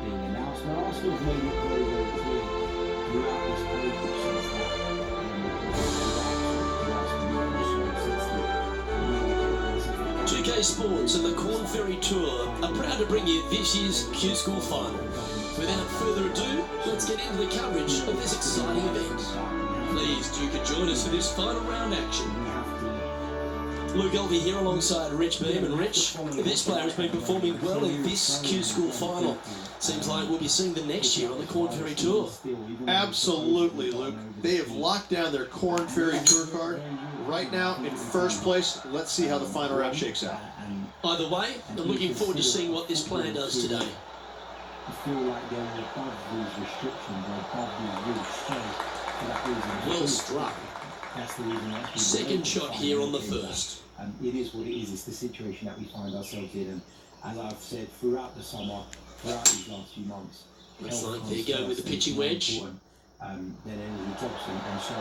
being announced. Now, Arsenal's made it very, very clear throughout this whole process that 2K Sports and the Corn Ferry Tour are proud to bring you this year's Q School Final. Without further ado, let's get into the coverage of this exciting event. Pleased you could join us for this final round action. Luke Elvey here alongside Rich Beam, and Rich, this player has been performing well in this Q School Final. Seems like we'll be seeing them next year on the Corn Ferry Tour. Absolutely, Luke. They have locked down their Corn Ferry Tour card. Right now, in first place, let's see how the final round shakes out. Either way, I'm looking forward to seeing what this player does today. I feel like they're above these restrictions, they're above these rules, so for that reason... Well struck. That's the reason. Second shot here on the first. It is what it is. It's the situation that we find ourselves in, and as I've said throughout the summer, throughout these last few months, looks like there you go with the pitching wedge. Than any jobs, and so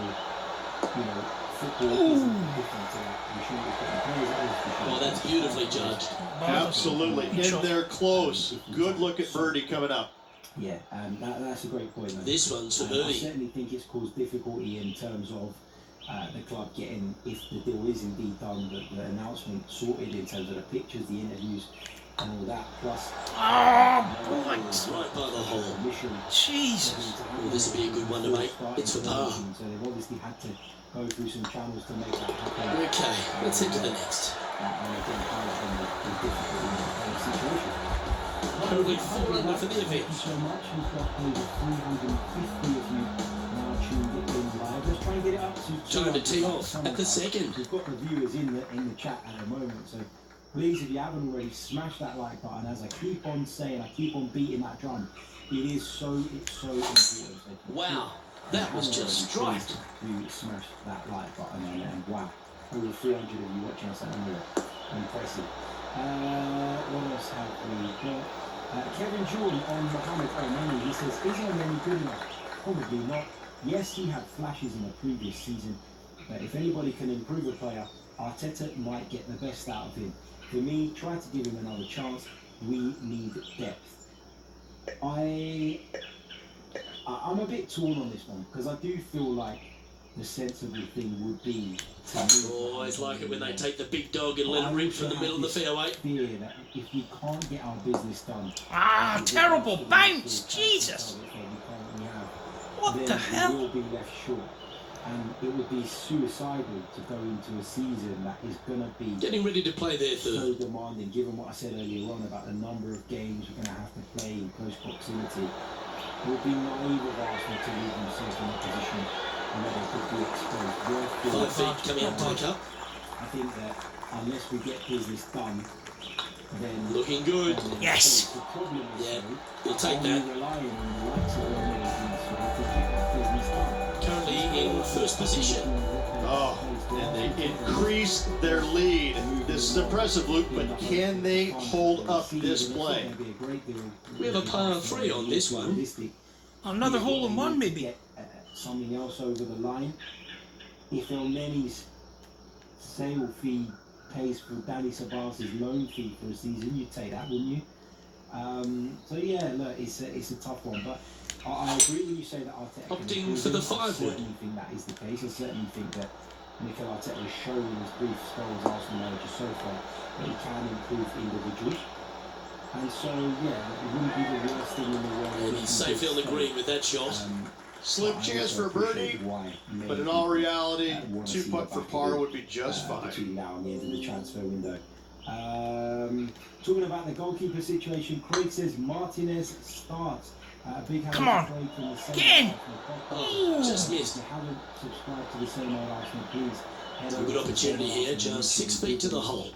you know, football isn't different to that. We shouldn't be putting players at risk. Oh, that's beautifully judged. Absolutely, in there close. Good look at birdie coming up. Yeah, that's a great point. Man. This one's for I birdie. certainly think it's caused difficulty in terms of the club getting, if the deal is indeed done, the announcement sorted in terms of the pictures, the interviews, and all that. Plus, right by the hole. Jesus. Well, this will be a good one to make. It's for par. So they've obviously had to go through some channels to make that happen. Okay, let's head to the next. Currently 4 under for the event. Thank you so much. We've got over 350 of you now tuned in live. Let's try and get it up to Time to tee off at the second. We've got the viewers in the chat at the moment, so please, if you haven't already, smash that like button. As I keep on saying, I keep on beating that drum. It's so important. So wow, that was just striped. You smash that like button, and wow, over 300 of you watching us at the moment. Impressive. What else have we got? Kevin Jordan on Mohamed Elneny. He says, is Elneny good enough? Probably not. Yes, he had flashes in the previous season, but if anybody can improve a player, Arteta might get the best out of him. For me, try to give him another chance. We need depth. I'm a bit torn on this one, because I do feel like the sensible thing would be to always like it when they take the big dog and let it rip from the middle of the fairway. Fear that if we can't get our business done, terrible bounce, Jesus! What the hell? We will be left short, and it would be suicidal to go into a season that is going to be getting ready to play their so third. demanding. Given what I said earlier on about the number of games we're going to have to play in close proximity, it would be naive of Arsenal to leave themselves in a position where they could be exposed. 5 feet coming up to the cup. I think that unless we get business done, then looking good. Yes. The problem is, Yeah, though, we'll take are that. we relying on the likes of Elneny to get that business done? Currently in first position. Oh, and they increased their lead. This is impressive, Luke, but can they hold up this play? We have a par 3 on this one. Another hole in one, maybe. Something else over the line. If Elneny's sale fee pays for Danny Ceballos' loan fee for a season, you'd take that, wouldn't you? So yeah, look, it's a tough one, but I agree when you say that Arteta Opting for the 5 I wood. certainly think that is the case. I certainly think that Mikel Arteta has shown in his brief spell as Arsenal manager so far that he can improve individually. And so, yeah, it wouldn't be the worst thing in the world. And he's safely on the green with that shot. Slim chance for a birdie, but in all reality, 2 putt for par would be just fine. Between now and the end of the transfer window. Talking about the goalkeeper situation, Craig says Martinez starts. Come on, again! Oh, just missed. If you haven't subscribed to the Same Old Arsenal, please head A over good to opportunity Same Old here, Arsenal. just 6 feet to the hole.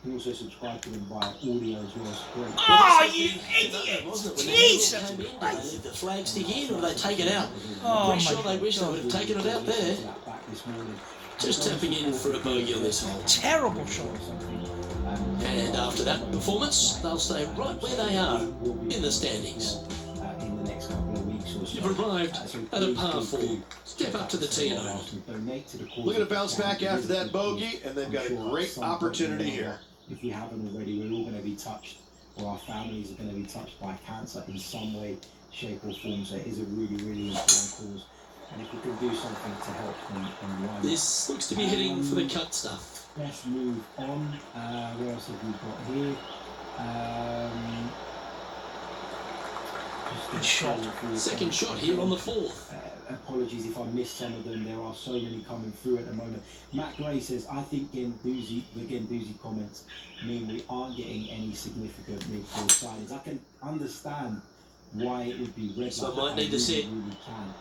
You can also subscribe to them via audio as well. It's great. Oh, you Idiot! idiot! Jesus! Jesus! They leave the flag stick in or they take it out. Oh, Pretty sure my they wish they would have taken it out there. Just tapping in for a bogey on this hole. Terrible shot. And after that performance, they'll stay right where they are in the standings. In the next couple of weeks or so. You've arrived at a par 4. Step up to the tee and own. Looking to bounce back after that bogey, and they've got a great opportunity here. If we haven't already, we're all going to be touched or our families are going to be touched by cancer in some way, shape or form. So it is a really, really important cause. And if we can do something to help, then why not? This looks to be heading for the cut stuff. Let's move on. What else have we got here? Good shot. Second shot here on the fourth. Apologies if I missed some of them. There are so many coming through at the moment. Matt Gray says, I think the Gendouzi comments mean we aren't getting any significant midfield signings. I can understand why it would be red. So I might need to sit. Really can.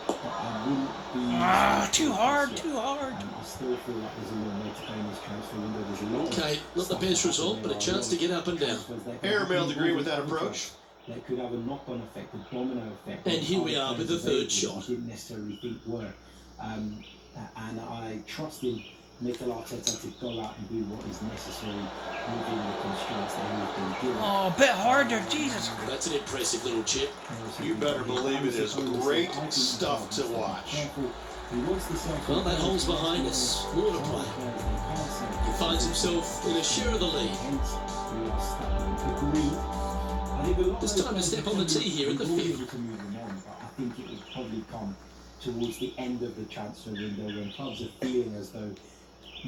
But I wouldn't be... Too hard, too hard. I still feel like there's a long way to go in this transfer window. There's a lot Okay, not the best result, but a chance to get up and down. Airmailed agree with that approach. That could have a knock-on effect, a domino effect. And here we are with the third shot. I didn't necessarily think were. And I trusted Mikel Arteta to go out and do what is necessary within the constraints that he has been given. Oh, a bit harder, Jesus. That's an impressive little chip. You better believe it is great stuff to watch. Well, that hole's behind us. More to play. He finds himself in a share of the lead. It's time to step on the tee here at the fifth. I think it will probably come towards the end of the transfer window when clubs are feeling as though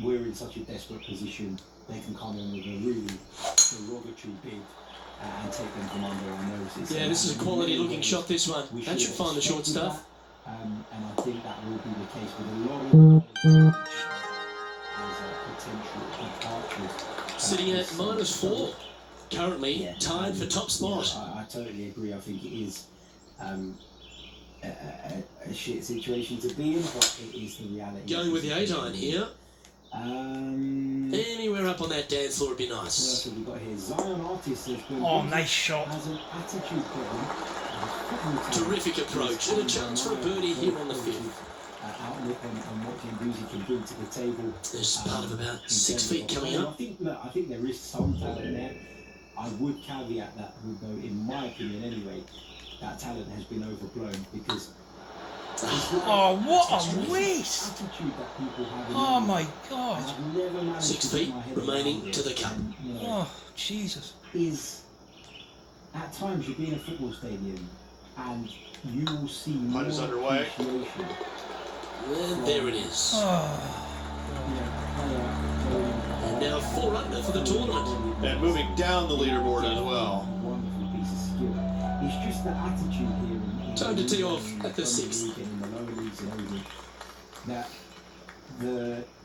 we're in such a desperate position. They can come in with a really derogatory bid and take them from under our noses. Yeah, this is a quality looking shot, this one. That should find the short stuff. And I think that will be the case with a lot of as a potential departures. Sitting at -4. Currently tied for top spot. I totally agree. I think it is a shit situation to be in, but it is the reality. Going with the 8-iron here. Anywhere up on that dance floor would be What nice. else have we got here? Zion Artist has been Nice shot. has an attitude problem. Terrific approach and a chance for a birdie here on the fifth. Outlook on what Gendouzi can bring to the table. There's part of about in 6 terms feet of- coming up. I think there is some talent there. I would caveat that, though, in my opinion anyway, that talent has been overblown because. Oh, what a waste! Attitude that people have in Oh life. my God. I've never managed 6 to get feet my head remaining around to it, the cup. and, you know, Oh, Jesus. is at times you'll be in a football stadium and you will see more Putt is underway. appreciation. And there it is. Oh. And now 4 under for the tournament. And moving down the leaderboard as well. Wonderful piece of skill. It's just the attitude here. Time to tee off at the 6th. And in the lower leagues and everything,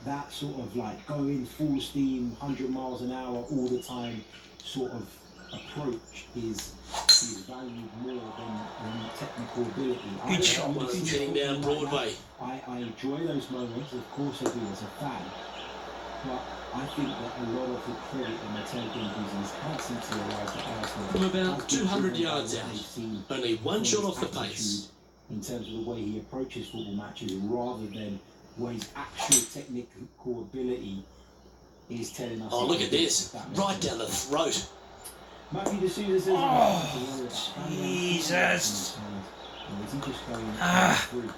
that sort of like going full steam, 100 miles an hour all the time sort of approach is valued more than technical ability. Good shot. One heading down Broadway. I enjoy those moments, of course I do as a fan, but I think that a lot of the credit and Mateo Gendouzi's had since he arrived at Arsenal From about has been 200 driven by yards what out. they've seen Only one from shot his off the attitude pace. in terms of the way he approaches football matches rather than what his actual technical ability is telling us. Oh, look at this. Right down the throat. Matthew D'Souza says, Oh, Jesus. Is he just going through?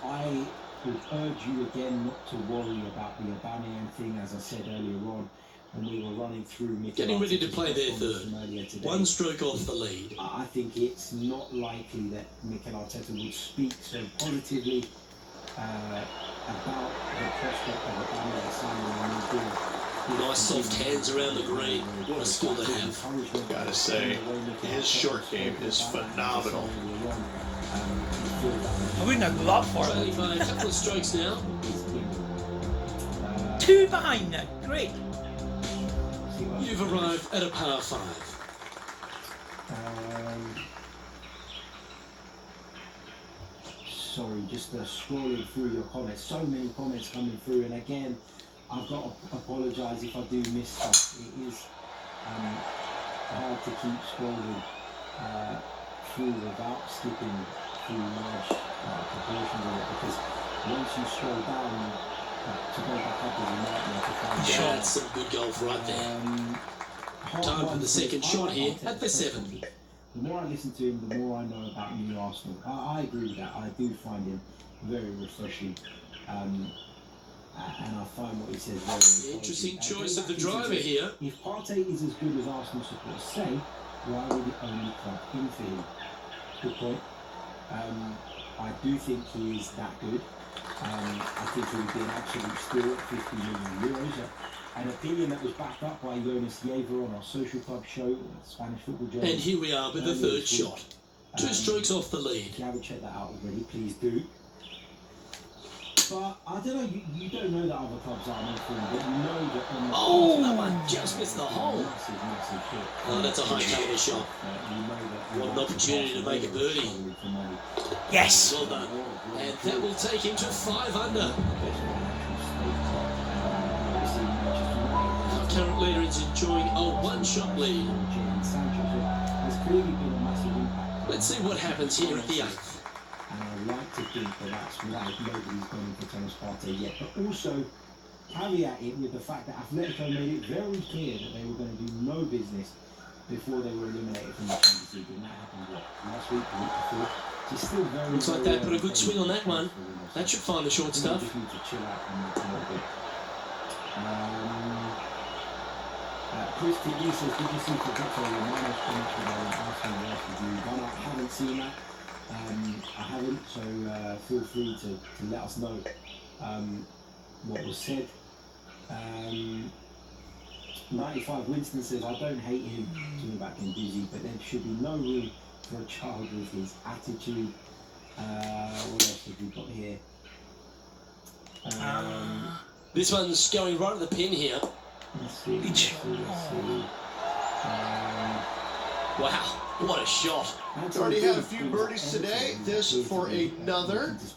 I would urge you again not to worry about the Aubameyang thing, as I said earlier on when we were running through. Getting ready to Arteta's play their performance third. from earlier today. 1 stroke off the lead. I think it's not likely that Mikel Arteta would speak so positively about the prospect of Aubameyang signing a new deal. Nice soft hands around the green. What a skill to have. Gotta say, his short game is phenomenal. I wouldn't have got for Trailing it. by a couple of strokes now. 2 behind that. Great. You've arrived at a par 5. Sorry, just scrolling through your comments. So many comments coming through, and again, I've got to apologise if I do miss stuff. It is hard to keep scrolling through without skipping through large proportions of it, because once you scroll down to go back up is a nightmare to find. That's some good golf right there. Time for the second shot here at the 7th. The more I listen to him, the more I know about new Arsenal. I agree with that. I do find him very refreshing. and I find what he says very Interesting encouraging. choice of the Going back driver into here. If Partey is as good as Arsenal supporters say, why would it only club in for him? Good point. I do think he is that good. I think he would be an absolute steal at 50 million euros. An opinion that was backed up by Jonas Yever on our social club show, Spanish football journal. And here we are with the third shot. 2 strokes off the lead. If you haven't checked that out already, please do. But I don't know, you don't know that other clubs are on form, but you know that on the Oh, that one just missed the hole. Massive hit. Oh, that's a high caliber shot. You know that What an opportunity to make a birdie. Yes. Well done. And that will take him to 5 under. Our current leader is enjoying a 1-shot lead. Let's see what happens here at the 8th. And I like to think that that's why nobody's gone for Thomas Partey yet. But also, caveat it with the fact that Atletico made it very clear that they were going to do no business before they were eliminated from the Champions League. And that happened, what, last week, the week before? It's still very, Looks like they put a good swing on that one. That should find the short stuff. Just need to chill out a little bit. Chris T.E. says, did you see Fabrizio Romano's comments regarding Arsenal last review? I haven't seen that. I haven't, so feel free to let us know what was said. 95 Winston says, I don't hate him, talking about Guendouzi, but there should be no room for a child with his attitude. What else have we got here? This one's going right at the pin here. Let's see. Wow, what a shot. Already had a few birdies today. This for another. This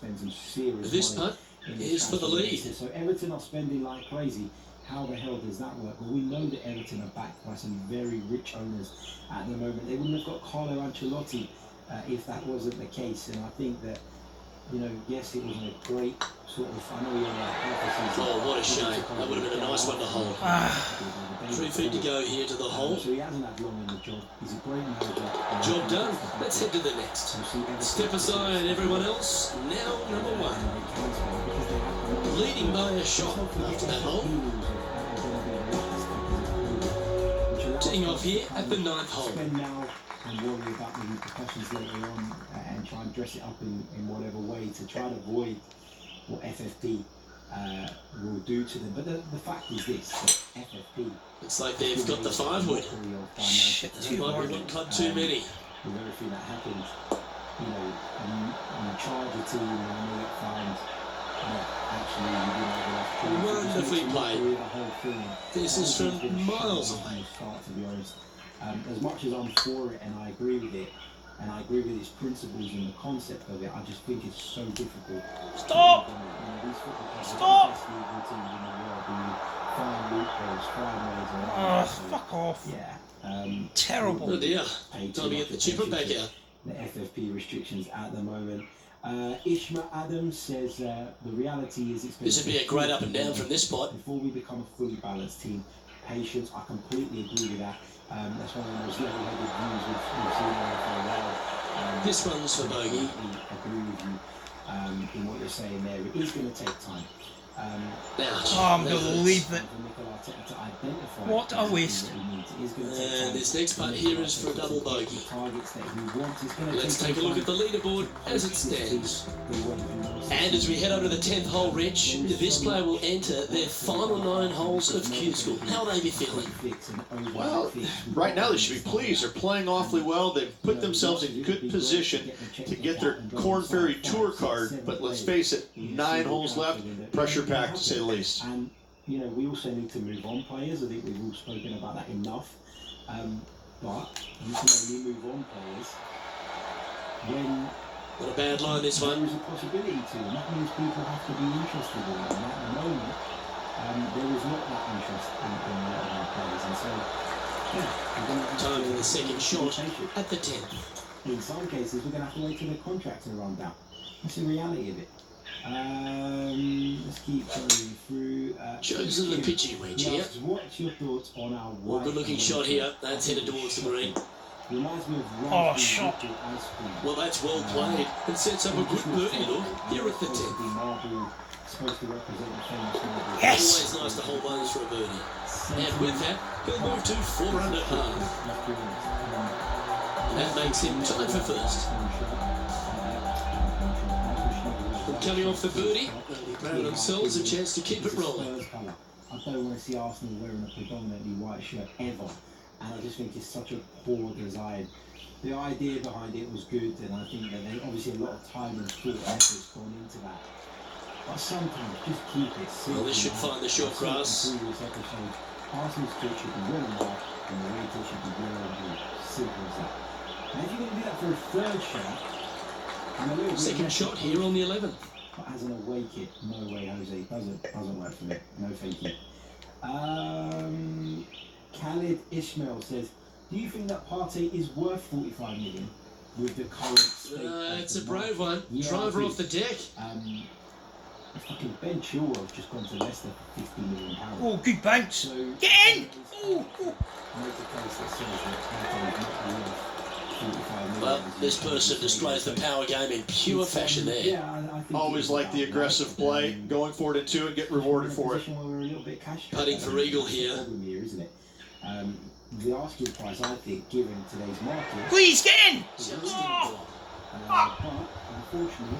putt is for the lead. So Everton are spending like crazy. How the hell does that work? Well, we know that Everton are backed by some very rich owners at the moment. They wouldn't have got Carlo Ancelotti if that wasn't the case. And I think that, you know, yes, it wasn't a great sort of, I know we only had half a season. Oh, what a shame. That would have been a nice one to hold. 3 feet to go here to the hole. So he hasn't had long in the job. He's a great manager. Job done. Let's head to the next. Step aside, everyone else. Now, number 1. Leading by a shot after that hole. Teeing off here at the 9th hole. Now and worry about the repercussions later on and try and dress it up in whatever way to try to avoid what FFP will do to them. But the fact is this, that FFP... Looks like they've got the 5-wood. Shit, They might be one cut too many. With everything that happens, you know, and you charge a team and you get fined. Wonderfully played. This is from miles away. To be honest, as much as I'm for it and I agree with it, and I agree with its principles and the concept of it, I just think it's so difficult. Stop! Stop! Oh, fuck off. Yeah. Terrible. Oh dear. Time to get the chipper back out. The FFP restrictions at the moment. Ishma Adams says the reality is it's going This would be a great up and down from this spot. Before we become a fully balanced team, patience, I completely agree with that. That's one of the most level-headed views we've seen for a while. This one's for bogey. I agree with you in what you're saying there. It is going to take time. Ouch. Oh, I'm going to leave it. What a waste. And this next putt here is for a double bogey. Let's take a look at the leaderboard as it stands. And as we head over to the 10th hole, Rich, this player will enter their final 9 holes of Q School. How will they be feeling? Well, right now they should be pleased. They're playing awfully well. They've put themselves in good position to get their Corn Ferry Tour card. But let's face it, 9 holes left. Pressure packed, to say the least. And, you know, we also need to move on players. I think we've all spoken about that enough. But you can only move on players when Not a bad line, this there one. is a possibility to. And that means people have to be interested in it. And at the moment, there is not that interest in a lot of our players. And so, yeah, we're going to have Time to for the second shot take it. at the 10th. In some cases, we're going to have to wait till the contracts are run down. That's the reality of it. Let's keep going through. Chosen the pitching wedge here. What's your thoughts on our Well, good looking shot here. That's headed towards the green. Reminds me of Oh, shot. Well, that's well played. It sets up a good birdie look here at the 10th. Marble supposed to represent the famous Melbourne. Always nice to hold ones for a birdie. And with that, he'll move to 4 under par. And that makes him tied for first. And coming off the birdie, they'll be proud of themselves, a chance to keep it rolling. I don't want to see Arsenal wearing a predominantly white shirt ever, and I just think it's such a poor design. The idea behind it was good, and I think that they obviously a lot of time and thought and effort's gone into that. But sometimes just keep it simple. Well, this should find the short grass. Previous episodes, Arsenal's kit should be red and white, and the away kit should be yellow and blue. Simple as that. And if you're going to do that for a third shot, I'm a little bit Second shot here on the 11th. But as an away kit, no way, Jose. Doesn't work for me. No thank you. Khalid Ishmael says, do you think that Partey is worth 45 million with the current state? It's a brave one. Yeah, Driver off the deck. Fucking Ben Chilwell's just gone to Leicester for £50 million. Oh, good bounce. So, Get in! Oh, oh. Well, this person displays the power game in pure fashion there. Yeah, I think Always like the aggressive play, going for it in 2 and get rewarded for it. Putting for eagle here. Isn't it? The asking price, I think, given today's market. Please get in! Just in Oh. block. But unfortunately,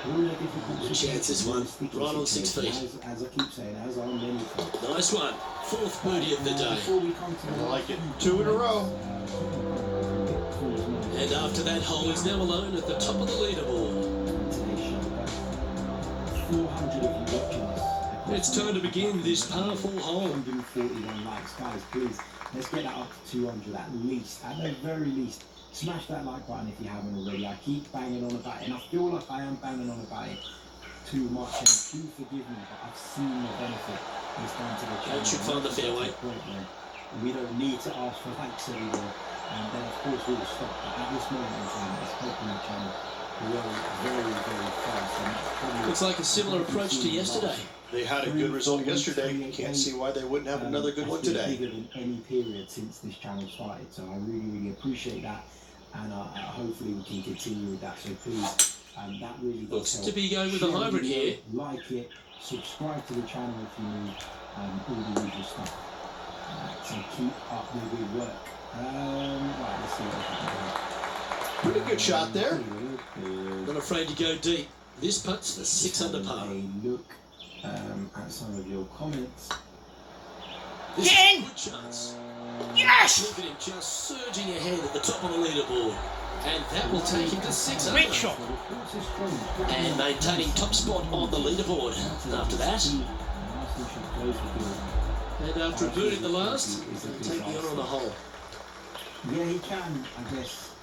all the difficult Good chance this one, right on 6 feet. As I keep saying, as are many folks. Nice one. 4th birdie of the day. Before we come to I like it. 2 in a row. And after that hole, he's now alone at the top of the leaderboard. It's time to begin this powerful hole. 141 likes, guys. Please, let's get that up to 200 at least. At the very least, smash that like button if you haven't already. I keep banging on about it, and I feel like I am banging on about it too much. And do forgive me, but I've seen the benefit it's done to the channel. That should find the fairway. We don't need to ask for likes anymore, and then of course we will stop. But at this moment in time, it's helping the channel grow very, very fast. And that's probably Looks like a similar approach to yesterday. They had a good result yesterday. Can't see why they wouldn't have another good one today. Bigger than any period since this channel started, so I really, really appreciate that, and hopefully we can continue with that. So please, that really does Looks help. to be going with a Share the hybrid video, here. Like it, subscribe to the channel if you need all the usual stuff. So keep up the good work. Right, let's see what we can do. Pretty good shot there. Not afraid to go deep. This putt's for 6 under par. A look at some of your comments. This is Get in! a good chance. Yes! Look at him just surging ahead at the top of the leaderboard. And that will take him to 6 under. Great shot. And maintaining top spot on the leaderboard. After that, and after a birdie at the last, taking on the hole. Yeah, he can, I guess,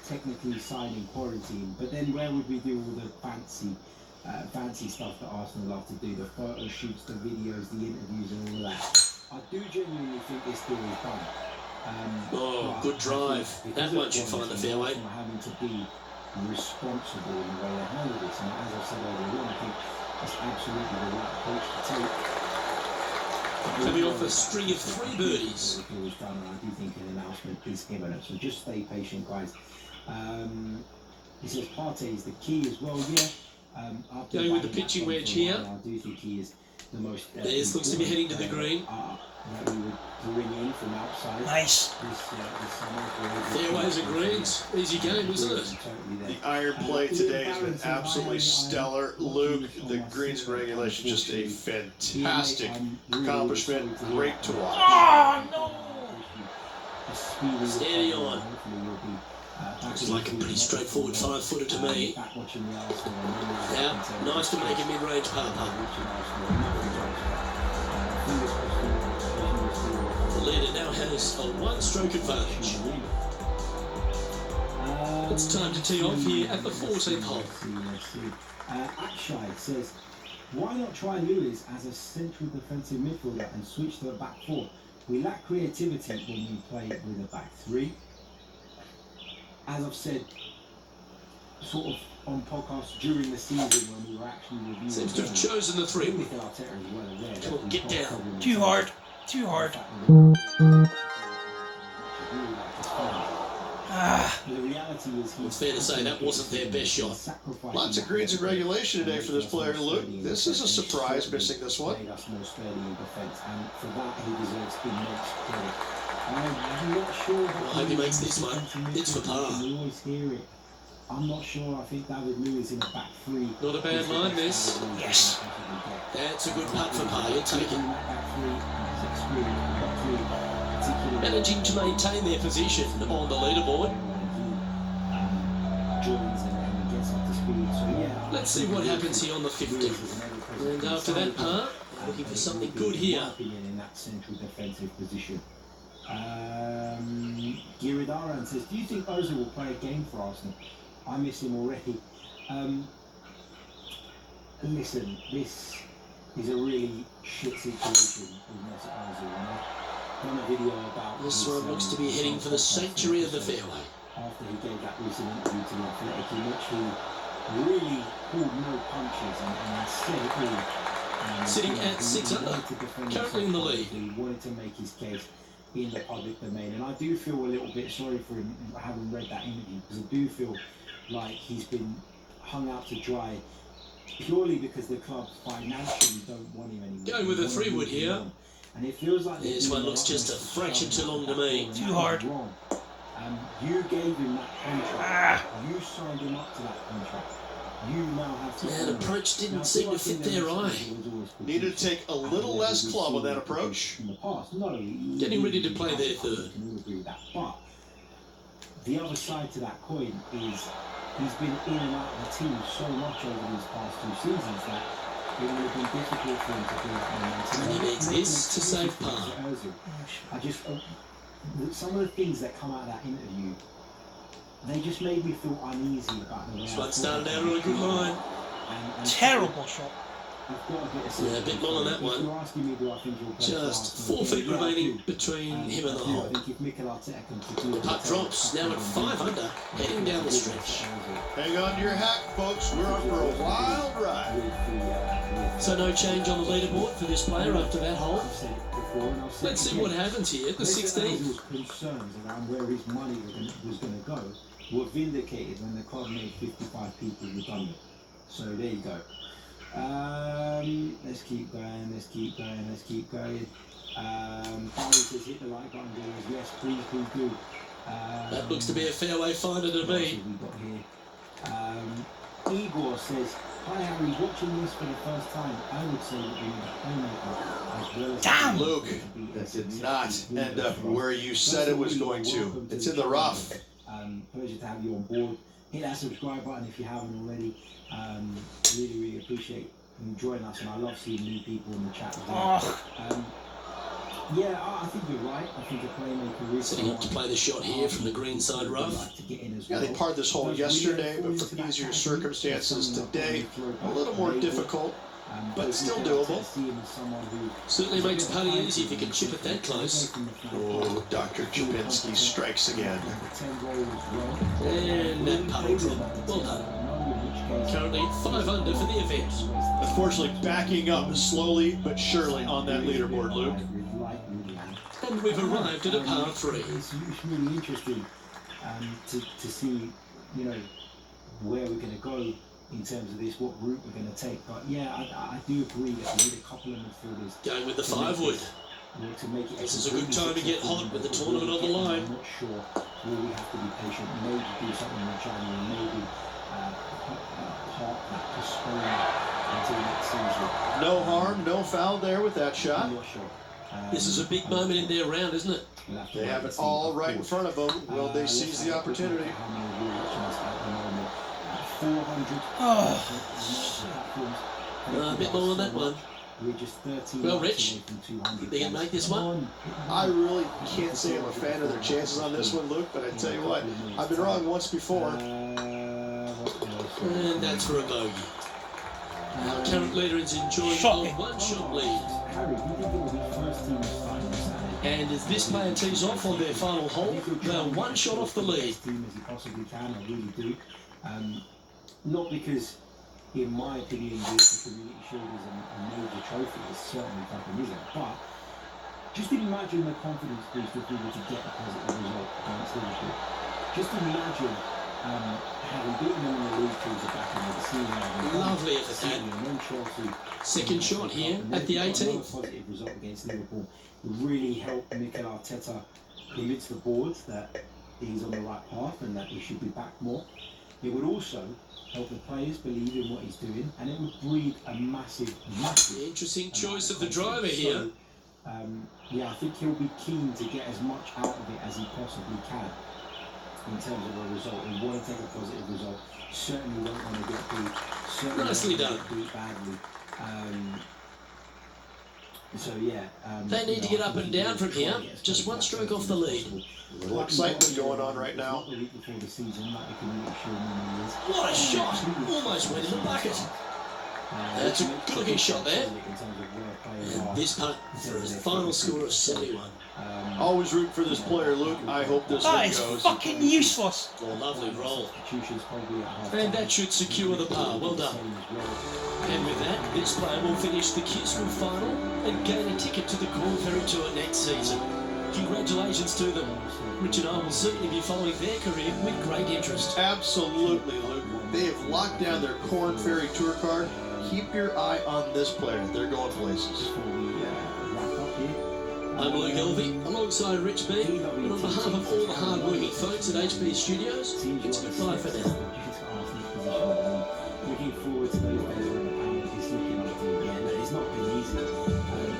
technically sign in quarantine, but then where would we do all the fancy stuff that Arsenal love to do, the photo shoots, the videos, the interviews and all that. I do genuinely think this deal is done. Oh, good drive. That one should find the fairway. Arsenal having to be responsible in the way they handle this, and as I said earlier on, I think that's absolutely the right approach to take. Coming off a string of 3 birdies. The deal is done, and I do think an announcement is imminent, so just stay patient, guys. He says Partey is the key as well, yeah. Going with the pitching wedge here. I do think he is the most. This looks to be heading to the green. That we would bring in from outside. Nice. This summer. Fairways and greens. Easy game, isn't it? The iron play today has been absolutely stellar. Luke, the greens and regulation, just a fantastic accomplishment. Great to watch. Oh, no! Steady on. Looks like a pretty straightforward 5-footer to me. Yeah, nice to make a mid-range par putt. The leader now has a 1-stroke advantage. It's time to tee off here at the 14th hole. Akshai says, why not try Lewis as a central defensive midfielder and switch to a back 4? We lack creativity when we play with a back 3. As I've said, sort of on podcasts during the season when we were actually reviewing. Seems to have chosen the 3. Come on, get down. Too hard. Too hard. Ah. The reality is It's fair to say that wasn't their best shot. Lots of greens in regulation today for this player, Luke. This is a surprise missing this one. Made us more sturdy in defence, and for that he deserves immense credit. I'm not sure. I hope he makes this one. It's for par. We always hear it. I'm not sure. I think David Lewis in the back three. Not a bad line, this. Yes. That's a good putt for par. You'll take it. Managing to maintain their position on the leaderboard. Let's see what happens here on the 15th. And after that par, looking for something good here. In that central defensive position. Giridaran says, do you think Ozil will play a game for Arsenal? I miss him already. Listen, this is a really shit situation with Mesut Ozil. I've done a video about this one looks to be heading for the sanctuary of the fairway. After he gave that recent interview to the Athletic, in which he really pulled no punches and said it all. Sitting at 6 under, currently in the lead. He wanted to make his case in the public domain, and I do feel a little bit sorry for him having read that interview, because I do feel like he's been hung out to dry purely because the club financially don't want him anymore. Going with a 3-wood here. And it feels like this one looks just a fraction too long to me. Too hard. You gave him that contract. You signed him up to that contract. You now have to. That approach didn't seem to fit their eye. Needed to take a little less club on that approach. In the past, no. Getting ready to play their third. Can all agree with that. But the other side to that coin is he's been in and out of the team so much over these past 2 seasons that it would have been difficult for him to build momentum. And he needs this to save par. I just some of the things that come out of that interview, they just made me feel uneasy about the way. This one started out on a good line. Terrible shot. Yeah, a bit long on that one. Just 4 feet remaining between him and the hole. The putt drops, now at 5 under, heading down the stretch. Hang on to your hat, folks. We're on for a wild ride. So no change on the leaderboard for this player after that hole. Let's see what happens here at the 16th. Concerns around where his money was going to go were vindicated when the club made 55 people redundant. So there you go. Let's keep going, let's keep going, let's keep going. Barry says hit the like button, guys. Yes, please do. That looks to be a fairway finder to me. Igor says, hi Harry, watching this for the first time, I would say that we need a playmaker as well as... Damn! Luke, that did not end up where you said it was going to. It's in the rough. Pleasure to have you on board. Hit that subscribe button if you haven't already. Really appreciate you joining us, and I love seeing new people in the chat as well. Yeah, I think you're right. I think a playmaker is setting up to play the shot here from the green side rough. Yeah, they parred this hole yesterday, but for easier circumstances today, a little more difficult, but still doable. Certainly makes putting easy if you can chip it that close. Oh, Dr. Chapinski strikes again. And that putt will drop. Well done. Currently 5 under for the event. Unfortunately, backing up slowly but surely on that leaderboard, Luke. And we've arrived at a par 3. It's really interesting to see, where we're going to go in terms of this, what route we're going to take. But yeah, I do agree that we need a couple of midfielders. Going with the 5-wood. This is a good time to get hot with the tournament on the line. I'm not sure. Will we have to be patient? Maybe do something in January. Maybe park that, postpone until next season. No harm, no foul there with that shot. I'm not sure. This is a big moment in their round, isn't it? They have it all right in front of them. Will they seize the opportunity? A bit more on that one. Well, Rich, they can make this one. I really can't say I'm a fan of their chances on this one, Luke, but I tell you what, I've been wrong once before. And that's for a bogey. Our current leader is enjoying a one-shot lead. And as this player tees off on their final hole, they're 1 shot off the lead. Not because, in my opinion, the Community Shield is a major trophy. It certainly fucking isn't. But just imagine the confidence boost if we were to get a positive result against Liverpool. just imagine having beaten them in the league towards the back end of the season. Lovely effort, And then Chelsea. Second shot here at the 18th. Positive result against Liverpool really helped Mikel Arteta convince the board that he's on the right path and that he should be back more. It would also help the players believe in what he's doing, and it would breed a massive. Interesting choice of the driver here. Yeah, I think he'll be keen to get as much out of it as he possibly can in terms of a result. He want to take a positive result. Certainly won't want to get beat. Nicely done. Beat badly. So yeah, They need to get up and down from here. Just one stroke off the lead. A little excitement going on right now. What a shot! Almost went in the bucket. That's a good-looking shot there. This punt for a final score of 71. Always root for this player, Luke. I hope this That one is goes. fucking useless. Oh, lovely roll. And that should secure the par. Well done. And with that, this player will finish the Q School final and gain a ticket to the Corn Ferry Tour next season. Congratulations to them. Rich and I will certainly be following their career with great interest. Absolutely, Luke. They have locked down their Corn Ferry Tour card. Keep your eye on this player. They're going places. I'm Luke Elvey, alongside Rich B, and on behalf of all the hard-working folks at HB Studios, it's goodbye for now. Looking forward to those days when the panel is looking up to you again. It's not been easy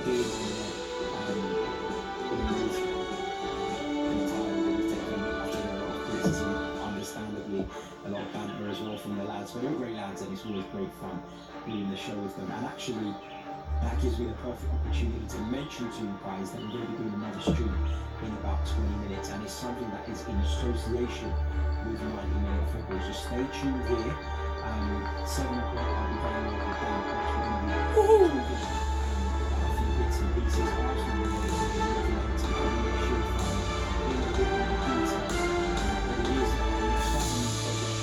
being understandably a lot of banter as well from the lads, but they're great lads and it's always great fun doing the show with them. And actually that gives me the perfect opportunity to mention to you guys that we're going to be doing another stream in about 20 minutes, and it's something that is in association with 90-minute football. So stay tuned here. 7 o'clock I'll be going over with Dan Cox. We're going to be talking a few bits and pieces. Arsenal related, looking into the Premiership in a bit more detail. But it is an exciting project.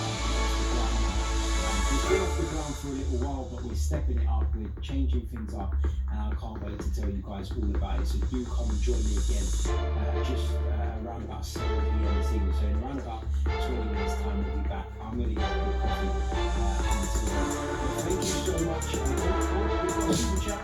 We've been off the ground for a little while, but we're stepping it up, we're changing things up, and I can't wait to tell you guys all about it. So do come and join me again just around about 7 p.m. this evening. So in around about 20 minutes time we'll be back. I'm going to get a good coffee. Thank you so much. Super chat.